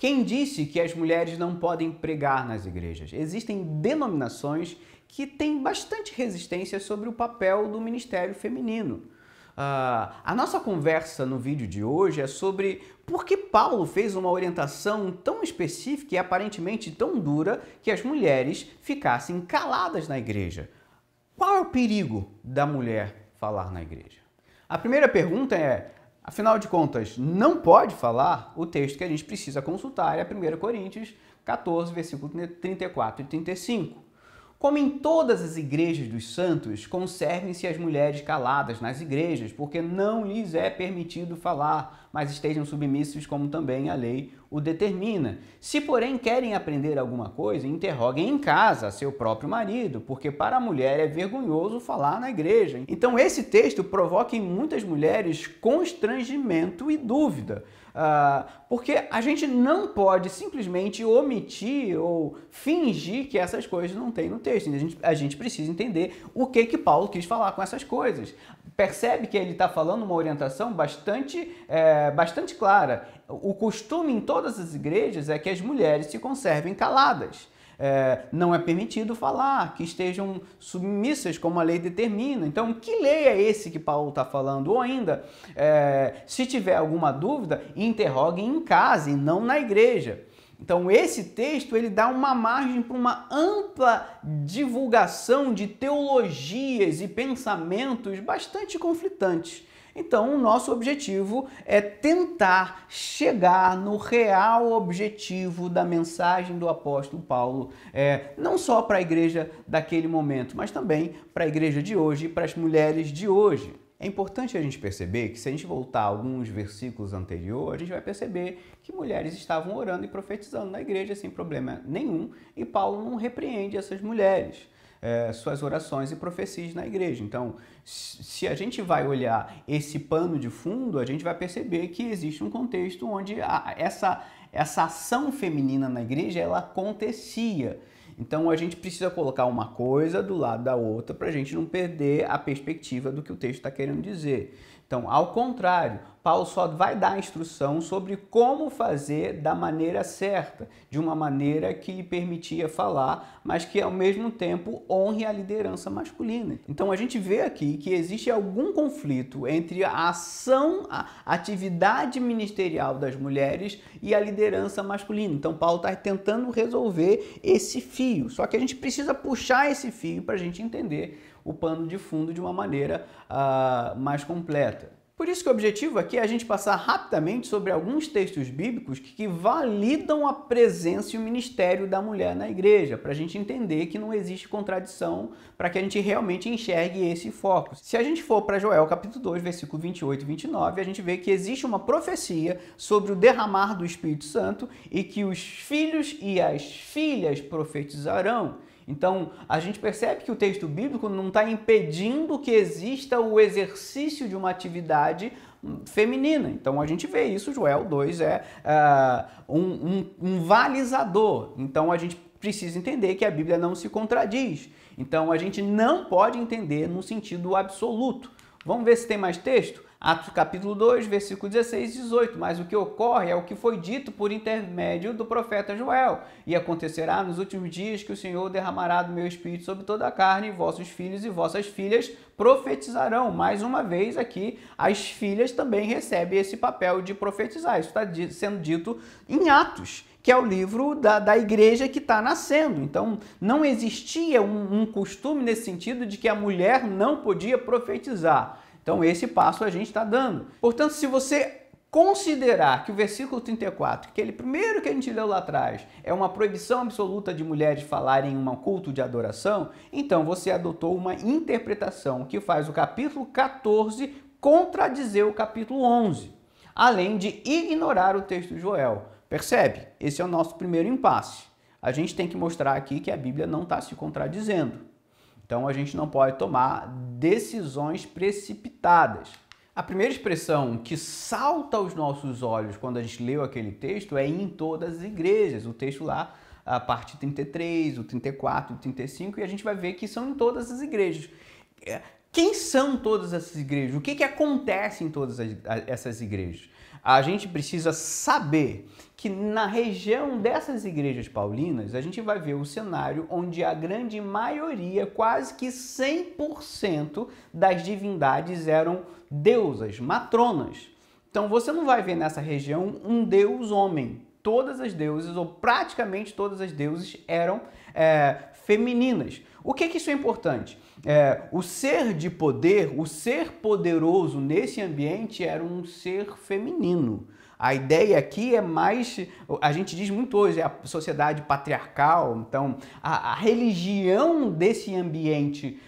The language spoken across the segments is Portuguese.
Quem disse que as mulheres não podem pregar nas igrejas? Existem denominações que têm bastante resistência sobre o papel do ministério feminino. A nossa conversa no vídeo de hoje é sobre por que Paulo fez uma orientação tão específica e aparentemente tão dura que as mulheres ficassem caladas na igreja. Qual é o perigo da mulher falar na igreja? A primeira pergunta é, afinal de contas, não pode falar? O texto que a gente precisa consultar é 1 Coríntios 14, versículo 34 e 35. Como em todas as igrejas dos santos, conservem-se as mulheres caladas nas igrejas, porque não lhes é permitido falar, mas estejam submissos como também a lei o determina. Se, porém, querem aprender alguma coisa, interroguem em casa a seu próprio marido, porque para a mulher é vergonhoso falar na igreja. Então, esse texto provoca em muitas mulheres constrangimento e dúvida. Porque a gente não pode simplesmente omitir ou fingir que essas coisas não tem no texto. A gente precisa entender o que Paulo quis falar com essas coisas. Percebe que ele está falando uma orientação bastante clara. O costume em todas as igrejas é que as mulheres se conservem caladas. Não é permitido falar, que estejam submissas como a lei determina. Então, que lei é esse que Paulo está falando? Ou ainda, se tiver alguma dúvida, interroguem em casa e não na igreja. Então, esse texto ele dá uma margem para uma ampla divulgação de teologias e pensamentos bastante conflitantes. Então, o nosso objetivo é tentar chegar no real objetivo da mensagem do apóstolo Paulo, não só para a igreja daquele momento, mas também para a igreja de hoje e para as mulheres de hoje. É importante a gente perceber que se a gente voltar a alguns versículos anteriores, a gente vai perceber que mulheres estavam orando e profetizando na igreja sem problema nenhum, e Paulo não repreende essas mulheres. Suas orações e profecias na igreja. Então, se a gente vai olhar esse pano de fundo, a gente vai perceber que existe um contexto onde essa ação feminina na igreja, ela acontecia. Então, a gente precisa colocar uma coisa do lado da outra para a gente não perder a perspectiva do que o texto está querendo dizer. Então, ao contrário, Paulo só vai dar instrução sobre como fazer da maneira certa, de uma maneira que lhe permitia falar, mas que ao mesmo tempo honre a liderança masculina. Então a gente vê aqui que existe algum conflito entre a ação, a atividade ministerial das mulheres e a liderança masculina. Então Paulo está tentando resolver esse fio, só que a gente precisa puxar esse fio para a gente entender o pano de fundo de uma maneira mais completa. Por isso que o objetivo aqui é a gente passar rapidamente sobre alguns textos bíblicos que validam a presença e o ministério da mulher na igreja, para a gente entender que não existe contradição, para que a gente realmente enxergue esse foco. Se a gente for para Joel capítulo 2, versículo 28 e 29, a gente vê que existe uma profecia sobre o derramar do Espírito Santo e que os filhos e as filhas profetizarão. Então, a gente percebe que o texto bíblico não está impedindo que exista o exercício de uma atividade feminina. Então, a gente vê isso, Joel 2 é um balizador. Então, a gente precisa entender que a Bíblia não se contradiz. Então, a gente não pode entender no sentido absoluto. Vamos ver se tem mais texto? Atos capítulo 2, versículo 16 e 18. Mas o que ocorre é o que foi dito por intermédio do profeta Joel. E acontecerá nos últimos dias que o Senhor derramará do meu espírito sobre toda a carne, e vossos filhos e vossas filhas profetizarão. Mais uma vez aqui, as filhas também recebem esse papel de profetizar. Isso está sendo dito em Atos, que é o livro da igreja que está nascendo. Então, não existia um costume nesse sentido de que a mulher não podia profetizar. Então, esse passo a gente está dando. Portanto, se você considerar que o versículo 34, aquele primeiro que a gente leu lá atrás, é uma proibição absoluta de mulheres falarem em um culto de adoração, então você adotou uma interpretação que faz o capítulo 14 contradizer o capítulo 11, além de ignorar o texto de Joel. Percebe? Esse é o nosso primeiro impasse. A gente tem que mostrar aqui que a Bíblia não está se contradizendo. Então, a gente não pode tomar decisões precipitadas. A primeira expressão que salta aos nossos olhos quando a gente leu aquele texto é em todas as igrejas. O texto lá, a parte 33, o 34, o 35, e a gente vai ver que são em todas as igrejas. Quem são todas essas igrejas? O que acontece em todas essas igrejas? a gente precisa saber que na região dessas igrejas paulinas, a gente vai ver o cenário onde a grande maioria, quase que 100% das divindades eram deusas, matronas. Então você não vai ver nessa região um deus homem. Todas as deusas, ou praticamente todas as deusas, eram femininas. O que isso é importante? O ser de poder, o ser poderoso nesse ambiente era um ser feminino. A ideia aqui é mais, a gente diz muito hoje, é a sociedade patriarcal. Então, a religião desse ambiente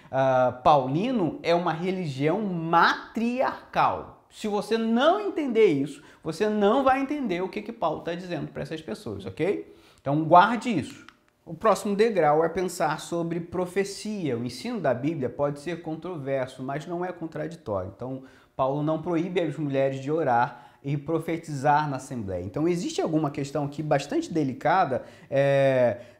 paulino é uma religião matriarcal. Se você não entender isso, você não vai entender o que Paulo está dizendo para essas pessoas, ok? Então, guarde isso. O próximo degrau é pensar sobre profecia. O ensino da Bíblia pode ser controverso, mas não é contraditório. Então, Paulo não proíbe as mulheres de orar e profetizar na Assembleia. Então, existe alguma questão aqui bastante delicada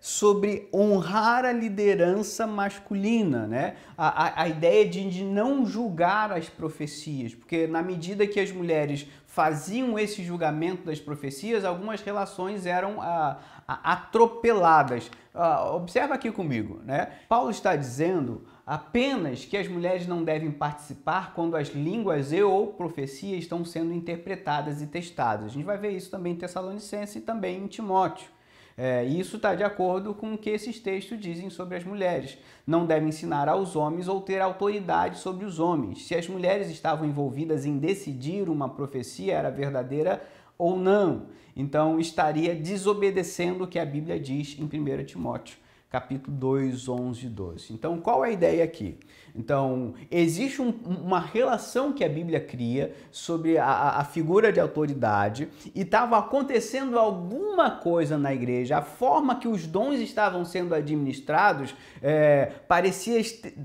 sobre honrar a liderança masculina, né? A ideia de não julgar as profecias, porque na medida que as mulheres faziam esse julgamento das profecias, algumas relações eram atropeladas. Observa aqui comigo, né? Paulo está dizendo apenas que as mulheres não devem participar quando as línguas ou profecias estão sendo interpretadas e testadas. A gente vai ver isso também em Tessalonicenses e também em Timóteo. Isso está de acordo com o que esses textos dizem sobre as mulheres. Não devem ensinar aos homens ou ter autoridade sobre os homens. Se as mulheres estavam envolvidas em decidir uma profecia era verdadeira ou não, então estaria desobedecendo o que a Bíblia diz em 1 Timóteo. Capítulo 2, 11 e 12. Então, qual é a ideia aqui? Então, existe uma relação que a Bíblia cria sobre a figura de autoridade e estava acontecendo alguma coisa na igreja. A forma que os dons estavam sendo administrados, parecia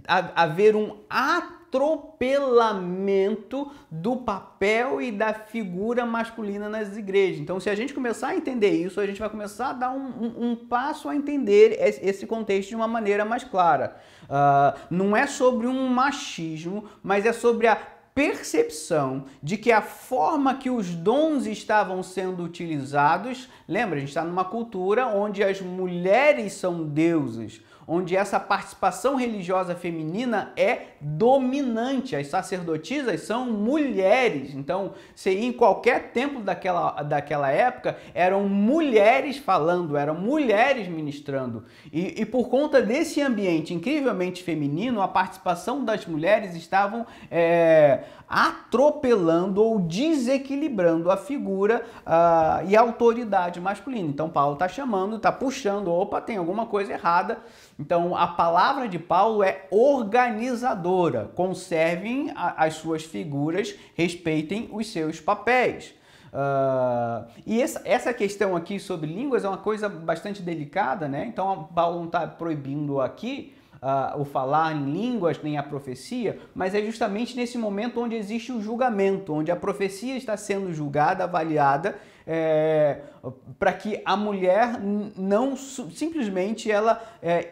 haver um atropelamento do papel e da figura masculina nas igrejas. Então, se a gente começar a entender isso, a gente vai começar a dar um passo a entender esse contexto de uma maneira mais clara. Não é sobre um machismo, mas é sobre a percepção de que a forma que os dons estavam sendo utilizados, lembra, a gente está numa cultura onde as mulheres são deusas, onde essa participação religiosa feminina é dominante. As sacerdotisas são mulheres. Então, se em qualquer templo daquela época, eram mulheres falando, eram mulheres ministrando. E por conta desse ambiente incrivelmente feminino, a participação das mulheres estavam atropelando ou desequilibrando a figura e a autoridade masculina. Então, Paulo está chamando, está puxando, opa, tem alguma coisa errada. Então, a palavra de Paulo é organizadora. Conservem as suas figuras, respeitem os seus papéis. E essa questão aqui sobre línguas é uma coisa bastante delicada, né? Então, Paulo não está proibindo aqui o falar em línguas, nem a profecia, mas é justamente nesse momento onde existe o julgamento, onde a profecia está sendo julgada, avaliada, para que a mulher não simplesmente ela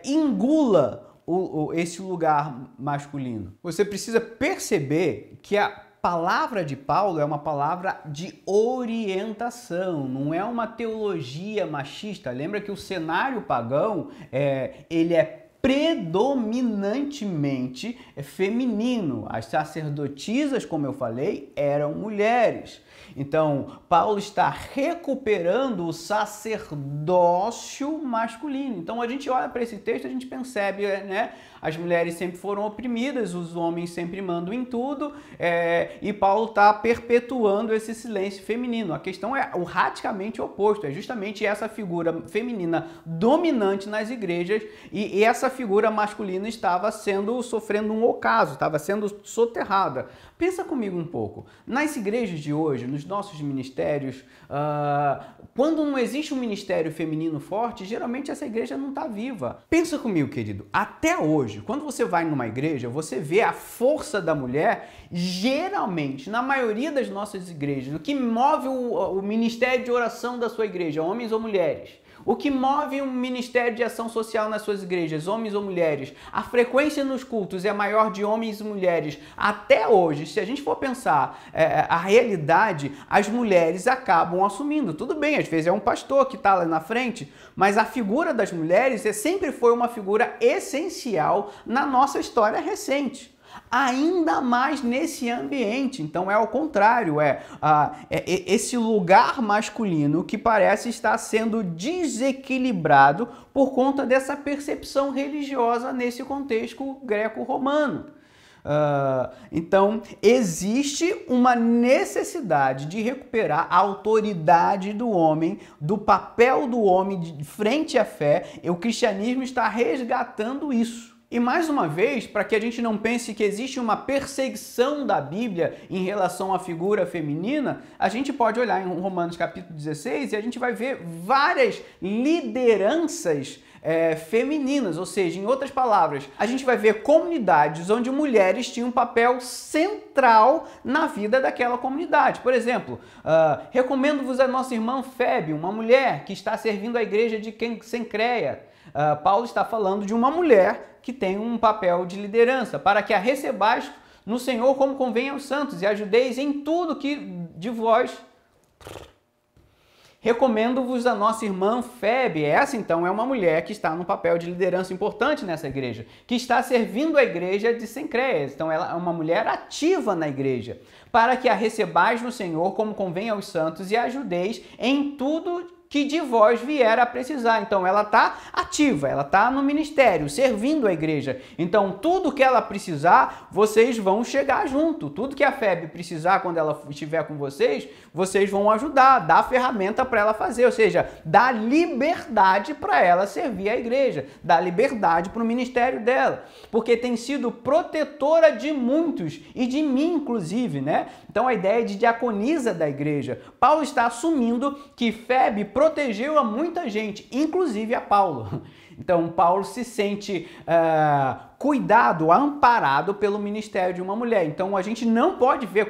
engula esse lugar masculino. Você precisa perceber que a palavra de Paulo é uma palavra de orientação, não é uma teologia machista. Lembra que o cenário pagão ele é predominantemente feminino. As sacerdotisas, como eu falei, eram mulheres. Então, Paulo está recuperando o sacerdócio masculino. Então, a gente olha para esse texto, a gente percebe, né? As mulheres sempre foram oprimidas, os homens sempre mandam em tudo, e Paulo está perpetuando esse silêncio feminino. A questão é radicalmente oposto, é justamente essa figura feminina dominante nas igrejas e essa figura masculina estava sofrendo um ocaso, estava sendo soterrada. Pensa comigo um pouco. Nas igrejas de hoje, nos nossos ministérios, quando não existe um ministério feminino forte, geralmente essa igreja não está viva. Pensa comigo, querido. Até hoje, quando você vai numa igreja, você vê a força da mulher, geralmente, na maioria das nossas igrejas, o que move o ministério de oração da sua igreja, homens ou mulheres? O que move um ministério de ação social nas suas igrejas, homens ou mulheres? A frequência nos cultos é maior de homens e mulheres. Até hoje, se a gente for pensar a realidade, as mulheres acabam assumindo. Tudo bem, às vezes é um pastor que está lá na frente, mas a figura das mulheres sempre foi uma figura essencial na nossa história recente. Ainda mais nesse ambiente. Então é ao contrário, esse lugar masculino que parece estar sendo desequilibrado por conta dessa percepção religiosa nesse contexto greco-romano. Então existe uma necessidade de recuperar a autoridade do homem, do papel do homem de frente à fé, e o cristianismo está resgatando isso. E mais uma vez, para que a gente não pense que existe uma perseguição da Bíblia em relação à figura feminina, a gente pode olhar em Romanos capítulo 16 e a gente vai ver várias lideranças femininas, ou seja, em outras palavras, a gente vai ver comunidades onde mulheres tinham um papel central na vida daquela comunidade. Por exemplo, recomendo-vos a nossa irmã Febe, uma mulher que está servindo a igreja de Cencreia. Paulo está falando de uma mulher que tem um papel de liderança, para que a recebais no Senhor como convém aos santos e ajudeis em tudo que de vós. Recomendo-vos a nossa irmã Febe. Essa, então, é uma mulher que está num papel de liderança importante nessa igreja, que está servindo a igreja de Cencreia. Então, ela é uma mulher ativa na igreja, para que a recebais no Senhor como convém aos santos e ajudeis em tudo que de vós vier a precisar. Então ela está ativa, ela está no ministério, servindo a igreja. Então tudo que ela precisar, vocês vão chegar junto. Tudo que a Febe precisar quando ela estiver com vocês, vocês vão ajudar, dar ferramenta para ela fazer, ou seja, dar liberdade para ela servir a igreja, dar liberdade para o ministério dela, porque tem sido protetora de muitos e de mim inclusive, né? Então a ideia de diaconisa da igreja. Paulo está assumindo que Febe protegeu a muita gente, inclusive a Paulo. Então, Paulo se sente cuidado, amparado pelo ministério de uma mulher. Então, a gente não pode ver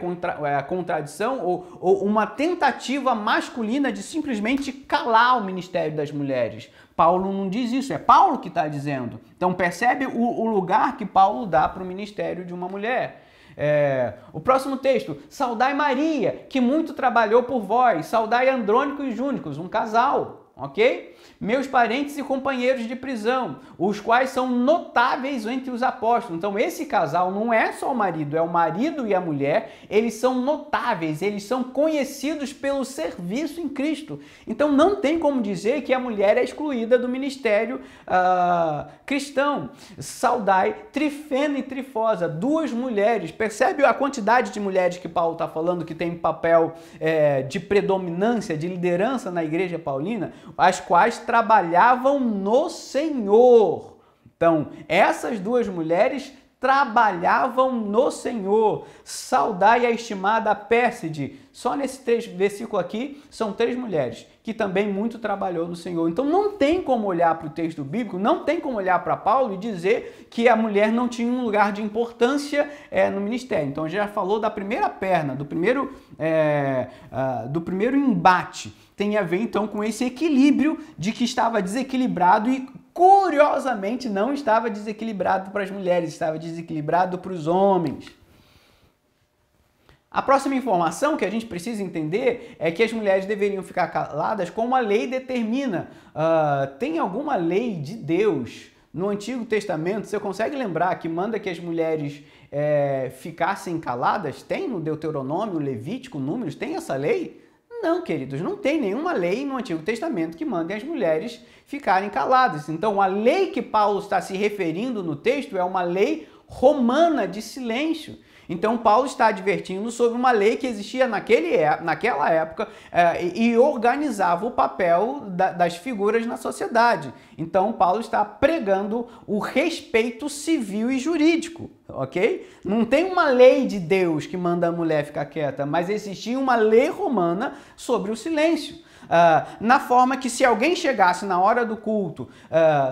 contradição ou uma tentativa masculina de simplesmente calar o ministério das mulheres. Paulo não diz isso, é Paulo que está dizendo. Então, percebe o lugar que Paulo dá para o ministério de uma mulher. O próximo texto, saudai Maria, que muito trabalhou por vós, saudai Andrônico e Júnico, um casal, ok? Meus parentes e companheiros de prisão, os quais são notáveis entre os apóstolos. Então esse casal não é só o marido, é o marido e a mulher, eles são notáveis, eles são conhecidos pelo serviço em Cristo. Então não tem como dizer que a mulher é excluída do ministério cristão. Saudai Trifena e Trifosa, duas mulheres. Percebe a quantidade de mulheres que Paulo está falando que tem papel de predominância, de liderança na igreja paulina, as quais trabalhavam no Senhor. Então, essas duas mulheres trabalhavam no Senhor. Saudai a estimada Pérside. Só nesse versículo aqui, são 3 mulheres que também muito trabalhou no Senhor. Então, não tem como olhar para o texto bíblico, não tem como olhar para Paulo e dizer que a mulher não tinha um lugar de importância no ministério. Então, já falou da primeira perna, do primeiro embate. Tem a ver, então, com esse equilíbrio de que estava desequilibrado e, curiosamente, não estava desequilibrado para as mulheres, estava desequilibrado para os homens. A próxima informação que a gente precisa entender é que as mulheres deveriam ficar caladas como a lei determina. Tem alguma lei de Deus no Antigo Testamento? Você consegue lembrar que manda que as mulheres ficassem caladas? Tem no Deuteronômio, Levítico, Números? Tem essa lei? Não, queridos, não tem nenhuma lei no Antigo Testamento que mande as mulheres ficarem caladas. Então, a lei que Paulo está se referindo no texto é uma lei romana de silêncio. Então, Paulo está advertindo sobre uma lei que existia naquela época e organizava o papel das figuras na sociedade. Então, Paulo está pregando o respeito civil e jurídico, ok? Não tem uma lei de Deus que manda a mulher ficar quieta, mas existia uma lei romana sobre o silêncio. Na forma que se alguém chegasse na hora do culto,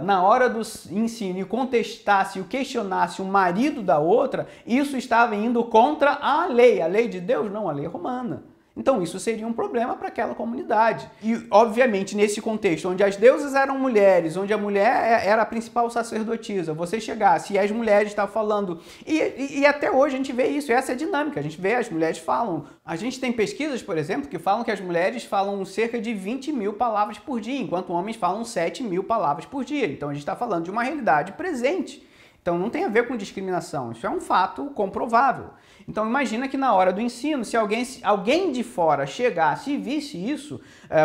na hora do ensino e contestasse ou questionasse o marido da outra, isso estava indo contra a lei de Deus, não a lei romana. Então isso seria um problema para aquela comunidade. E, obviamente, nesse contexto, onde as deusas eram mulheres, onde a mulher era a principal sacerdotisa, você chegasse e as mulheres estavam falando... E até hoje a gente vê isso, essa é a dinâmica. A gente vê, as mulheres falam... A gente tem pesquisas, por exemplo, que falam que as mulheres falam cerca de 20 mil palavras por dia, enquanto homens falam 7 mil palavras por dia. Então a gente está falando de uma realidade presente. Então não tem a ver com discriminação, isso é um fato comprovável. Então imagina que na hora do ensino, se alguém de fora chegasse e visse isso,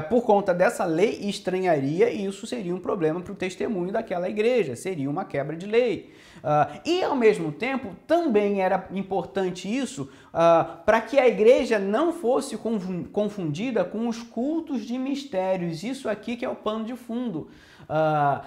por conta dessa lei, estranharia, e isso seria um problema para o testemunho daquela igreja, seria uma quebra de lei. E ao mesmo tempo, também era importante isso para que a igreja não fosse confundida com os cultos de mistérios, isso aqui que é o pano de fundo.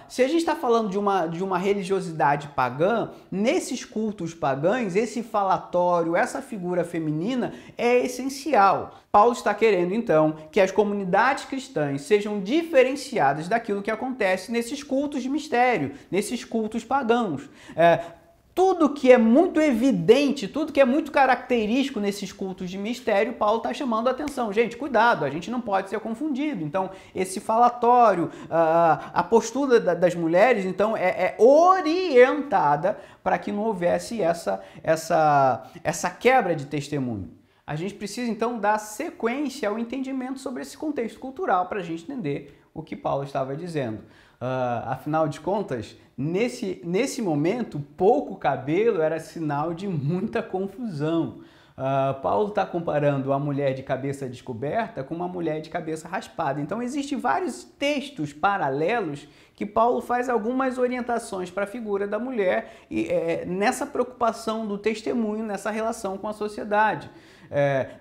Se a gente está falando de uma religiosidade pagã, nesses cultos pagãos, esse falatório, essa figura feminina é essencial. Paulo está querendo, então, que as comunidades cristãs sejam diferenciadas daquilo que acontece nesses cultos de mistério, nesses cultos pagãos. Tudo que é muito evidente, tudo que é muito característico nesses cultos de mistério, Paulo está chamando a atenção. Gente, cuidado, a gente não pode ser confundido. Então, esse falatório, a postura das mulheres, então, é orientada para que não houvesse essa quebra de testemunho. A gente precisa, então, dar sequência ao entendimento sobre esse contexto cultural para a gente entender o que Paulo estava dizendo. Afinal de contas, nesse momento, pouco cabelo era sinal de muita confusão. Paulo está comparando a mulher de cabeça descoberta com uma mulher de cabeça raspada. Então, existem vários textos paralelos que Paulo faz algumas orientações para a figura da mulher e nessa preocupação do testemunho, nessa relação com a sociedade.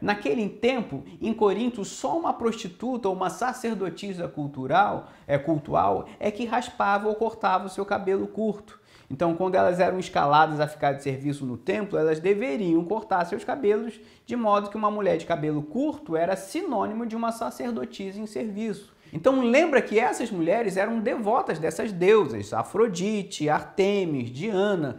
Naquele tempo, em Corinto, só uma prostituta ou uma sacerdotisa cultural é que raspava ou cortava o seu cabelo curto. Então, quando elas eram escaladas a ficar de serviço no templo, elas deveriam cortar seus cabelos, de modo que uma mulher de cabelo curto era sinônimo de uma sacerdotisa em serviço. Então lembra que essas mulheres eram devotas dessas deusas, Afrodite, Ártemis, Diana,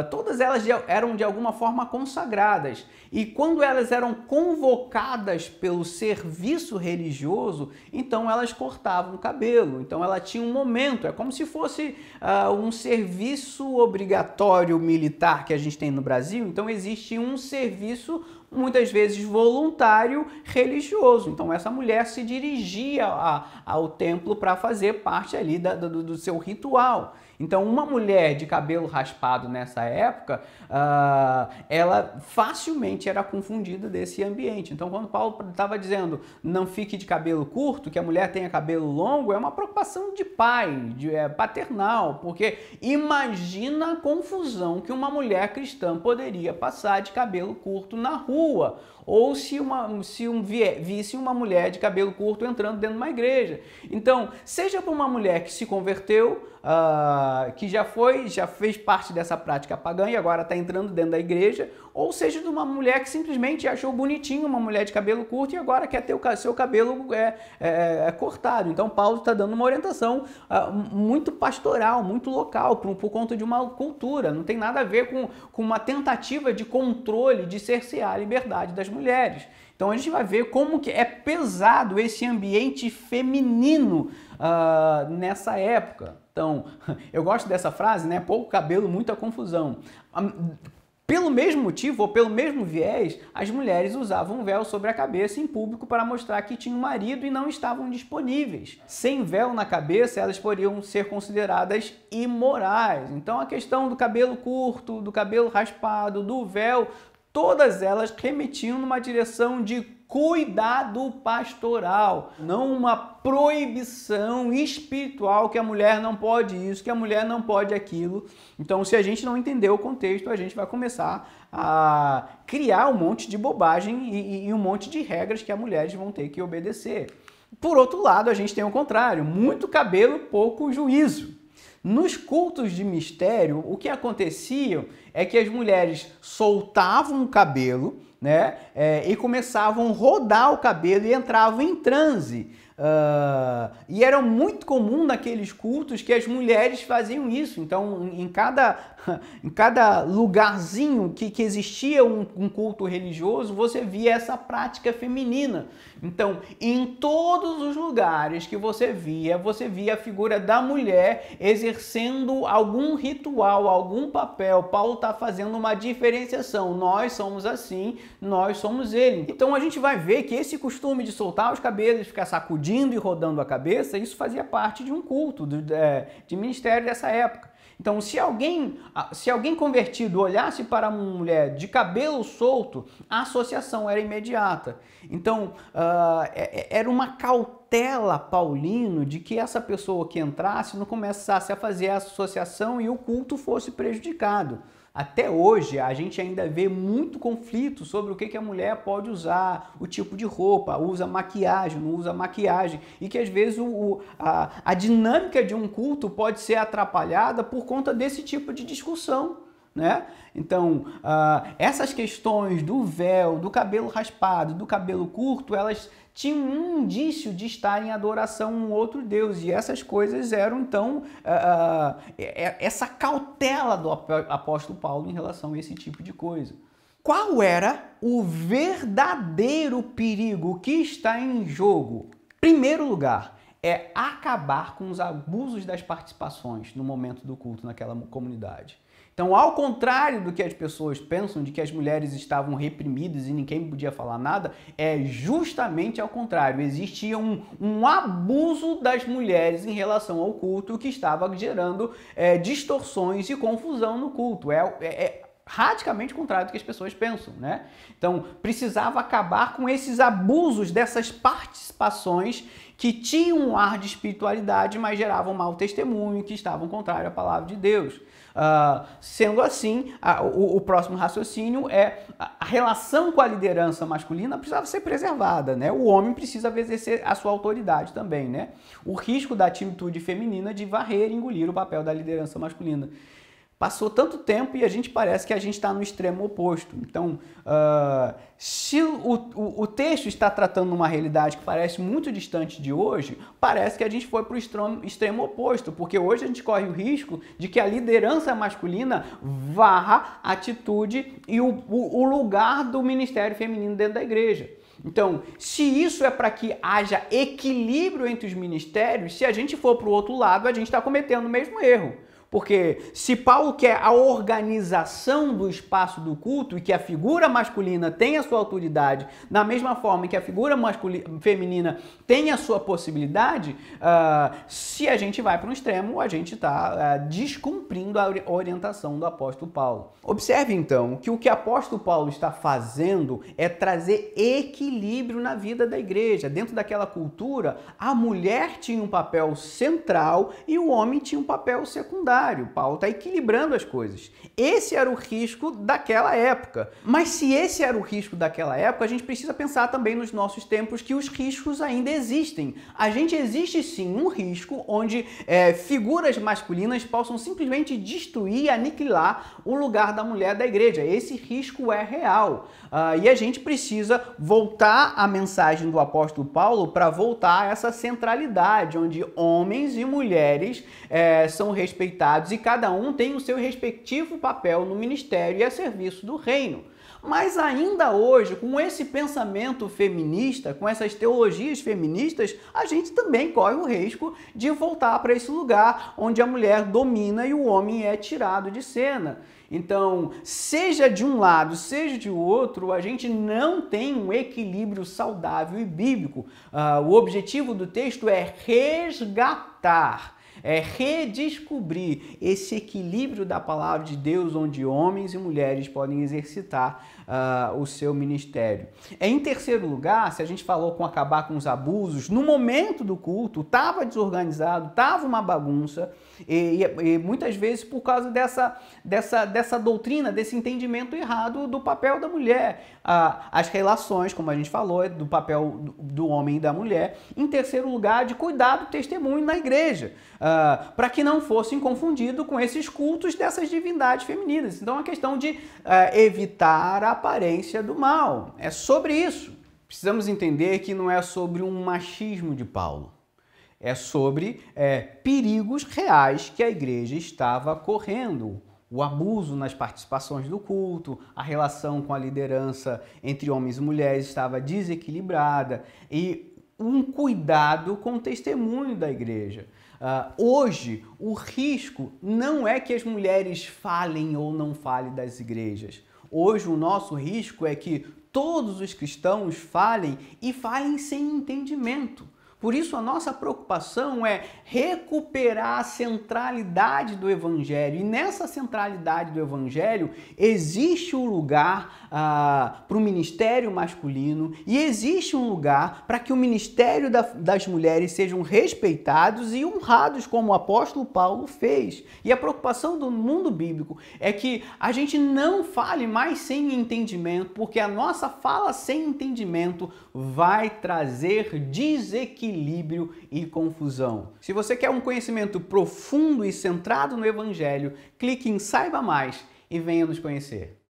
todas elas eram de alguma forma consagradas. E quando elas eram convocadas pelo serviço religioso, então elas cortavam o cabelo. Então ela tinha um momento, é como se fosse um serviço obrigatório militar que a gente tem no Brasil. Então existe um serviço muitas vezes voluntário religioso. Então essa mulher se dirigia ao templo para fazer parte ali do seu ritual. Então uma mulher de cabelo raspado nessa época, ela facilmente era confundida desse ambiente. Então quando Paulo estava dizendo não fique de cabelo curto, que a mulher tenha cabelo longo, é uma preocupação de pai, paternal, porque imagina a confusão que uma mulher cristã poderia passar de cabelo curto na rua, ou se visse uma mulher de cabelo curto entrando dentro de uma igreja. Então, seja para uma mulher que se converteu, que já fez parte dessa prática pagã e agora está entrando dentro da igreja, ou seja de uma mulher que simplesmente achou bonitinho uma mulher de cabelo curto e agora quer ter o seu cabelo cortado. Então, Paulo está dando uma orientação muito pastoral, muito local, por conta de uma cultura. Não tem nada a ver com uma tentativa de controle, de cercear a liberdade das mulheres. Então a gente vai ver como que é pesado esse ambiente feminino nessa época. Então, eu gosto dessa frase, né? Pouco cabelo, muita confusão. Pelo mesmo motivo, ou pelo mesmo viés, as mulheres usavam um véu sobre a cabeça em público para mostrar que tinham marido e não estavam disponíveis. Sem véu na cabeça, elas poderiam ser consideradas imorais. Então a questão do cabelo curto, do cabelo raspado, do véu, todas elas remetiam numa direção de cuidado pastoral, não uma proibição espiritual que a mulher não pode isso, que a mulher não pode aquilo. Então, se a gente não entender o contexto, a gente vai começar a criar um monte de bobagem e um monte de regras que as mulheres vão ter que obedecer. Por outro lado, a gente tem o contrário, muito cabelo, pouco juízo. Nos cultos de mistério, o que acontecia é que as mulheres soltavam o cabelo, né, e começavam a rodar o cabelo e entravam em transe. E era muito comum naqueles cultos que as mulheres faziam isso. Então, em cada lugarzinho que existia um culto religioso, você via essa prática feminina. Então, em todos os lugares que você via a figura da mulher exercendo algum ritual, algum papel. Paulo está fazendo uma diferenciação. Nós somos assim, nós somos ele. Então, a gente vai ver que esse costume de soltar os cabelos, ficar sacudindo e rodando a cabeça, isso fazia parte de um culto, de ministério dessa época. Então, se alguém convertido olhasse para uma mulher de cabelo solto, a associação era imediata. Então, era uma cautela paulino de que essa pessoa que entrasse não começasse a fazer a associação e o culto fosse prejudicado. Até hoje, a gente ainda vê muito conflito sobre o que a mulher pode usar, o tipo de roupa, usa maquiagem, não usa maquiagem, e que às vezes a dinâmica de um culto pode ser atrapalhada por conta desse tipo de discussão, né? Então, essas questões do véu, do cabelo raspado, do cabelo curto, elas tinham um indício de estar em adoração a um outro Deus. E essas coisas eram, então, essa cautela do apóstolo Paulo em relação a esse tipo de coisa. Qual era o verdadeiro perigo que está em jogo? Primeiro lugar, é acabar com os abusos das participações no momento do culto naquela comunidade. Então, ao contrário do que as pessoas pensam, de que as mulheres estavam reprimidas e ninguém podia falar nada, é justamente ao contrário. Existia um abuso das mulheres em relação ao culto que estava gerando distorções e confusão no culto. É radicalmente contrário do que as pessoas pensam, né? Então, precisava acabar com esses abusos dessas participações que tinham um ar de espiritualidade, mas geravam mau testemunho, que estavam contrários à palavra de Deus. Sendo assim, o próximo raciocínio é a relação com a liderança masculina precisava ser preservada, né? O homem precisa exercer a sua autoridade também, né? O risco da atitude feminina de varrer e engolir o papel da liderança masculina. Passou tanto tempo e a gente parece que a gente está no extremo oposto. Então, se o texto está tratando uma realidade que parece muito distante de hoje, parece que a gente foi para o extremo oposto, porque hoje a gente corre o risco de que a liderança masculina varra a atitude e o lugar do ministério feminino dentro da igreja. Então, se isso é para que haja equilíbrio entre os ministérios, se a gente for para o outro lado, a gente está cometendo o mesmo erro. Porque se Paulo quer a organização do espaço do culto e que a figura masculina tenha a sua autoridade, da mesma forma que a figura feminina tem a sua possibilidade, se a gente vai para um extremo, a gente está descumprindo a orientação do apóstolo Paulo. Observe então que o que o apóstolo Paulo está fazendo é trazer equilíbrio na vida da igreja. Dentro daquela cultura, a mulher tinha um papel central e o homem tinha um papel secundário. Paulo está equilibrando as coisas. Esse era o risco daquela época. Mas se esse era o risco daquela época, a gente precisa pensar também nos nossos tempos que os riscos ainda existem. Existe sim um risco onde figuras masculinas possam simplesmente destruir e aniquilar o lugar da mulher da igreja. Esse risco é real. E a gente precisa voltar à mensagem do apóstolo Paulo para voltar a essa centralidade, onde homens e mulheres são respeitados e cada um tem o seu respectivo papel no ministério e a serviço do reino. Mas ainda hoje, com esse pensamento feminista, com essas teologias feministas, a gente também corre o risco de voltar para esse lugar onde a mulher domina e o homem é tirado de cena. Então, seja de um lado, seja de outro, a gente não tem um equilíbrio saudável e bíblico. O objetivo do texto é resgatar, redescobrir esse equilíbrio da palavra de Deus, onde homens e mulheres podem exercitar o seu ministério. Em terceiro lugar, se a gente falou com acabar com os abusos, no momento do culto estava desorganizado, estava uma bagunça, e muitas vezes por causa dessa doutrina, desse entendimento errado do papel da mulher, as relações, como a gente falou, do papel do homem e da mulher. Em terceiro lugar, de cuidar do testemunho na igreja, para que não fossem confundidos com esses cultos dessas divindades femininas. Então, é uma questão de evitar a aparência do mal. É sobre isso. Precisamos entender que não é sobre um machismo de Paulo. É sobre perigos reais que a igreja estava correndo. O abuso nas participações do culto, a relação com a liderança entre homens e mulheres estava desequilibrada e um cuidado com o testemunho da igreja. Hoje, o risco não é que as mulheres falem ou não falem das igrejas. Hoje, o nosso risco é que todos os cristãos falem e falem sem entendimento. Por isso, a nossa preocupação é recuperar a centralidade do Evangelho. E nessa centralidade do Evangelho, existe um lugar para o ministério masculino e existe um lugar para que o ministério das mulheres sejam respeitados e honrados, como o apóstolo Paulo fez. E a preocupação do mundo bíblico é que a gente não fale mais sem entendimento, porque a nossa fala sem entendimento vai trazer desequilíbrio e confusão. Se você quer um conhecimento profundo e centrado no Evangelho, clique em Saiba Mais e venha nos conhecer.